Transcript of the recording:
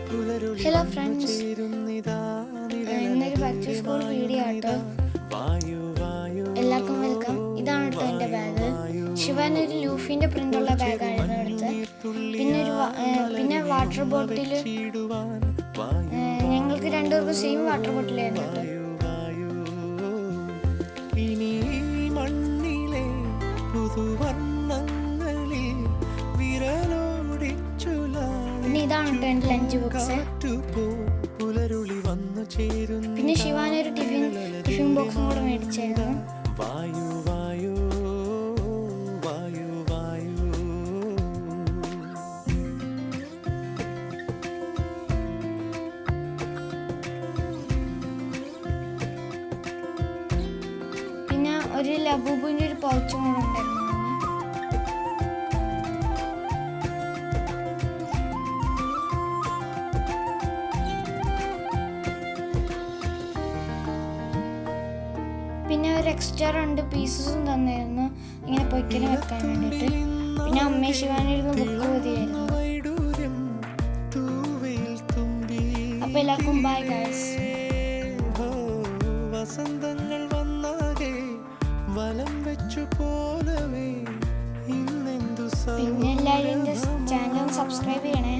Hello friends, ഇന്നൊരു back to school video ആട്ടോ. എല്ലാവർക്കും വെൽക്കം. ഇതാണ് കേട്ടോ എൻ്റെ ബാഗ്. ശിവാൻ ഒരു ലൂഫിൻ്റെ പ്രിൻ്റുള്ള ബാഗായിരുന്നു എടുത്ത്. പിന്നെ വാട്ടർ ബോട്ടിൽ ഞങ്ങൾക്ക് രണ്ടുപേർക്കും സെയിം വാട്ടർ ബോട്ടിലായിരുന്നു കേട്ടോ. ഇനി ഇതാണ് കേട്ടോ എൻ്റെ ലഞ്ച് ബോക്സ്. പിന്നെ ശിവാനൊരു ടിഫിൻ ബോക്സും കൂടെ മേടിച്ചായിരുന്നു. പിന്നെ ഒരു ലബൂബിൻ്റെ ഒരു പൗച്ചും കൂടെ ഉണ്ടായിരുന്നു. പിന്നെ ഒരു എക്സ്ട്രാ 2 പീസസും തന്നിരുന്നു ഇങ്ങനെ പൊയ്ക്കനെ വെക്കാൻ വേണ്ടിയിട്ട്. പിന്നെ അമ്മ ശിവാനിരുന്ന് ബുക്ക് മതിയായിരുന്നു. അപ്പോൾ എല്ലാവർക്കും ബൈ ഗൈസ്. പിന്നെ എല്ലാവരും എൻ്റെ ചാനൽ സബ്സ്ക്രൈബ് ചെയ്യണേ.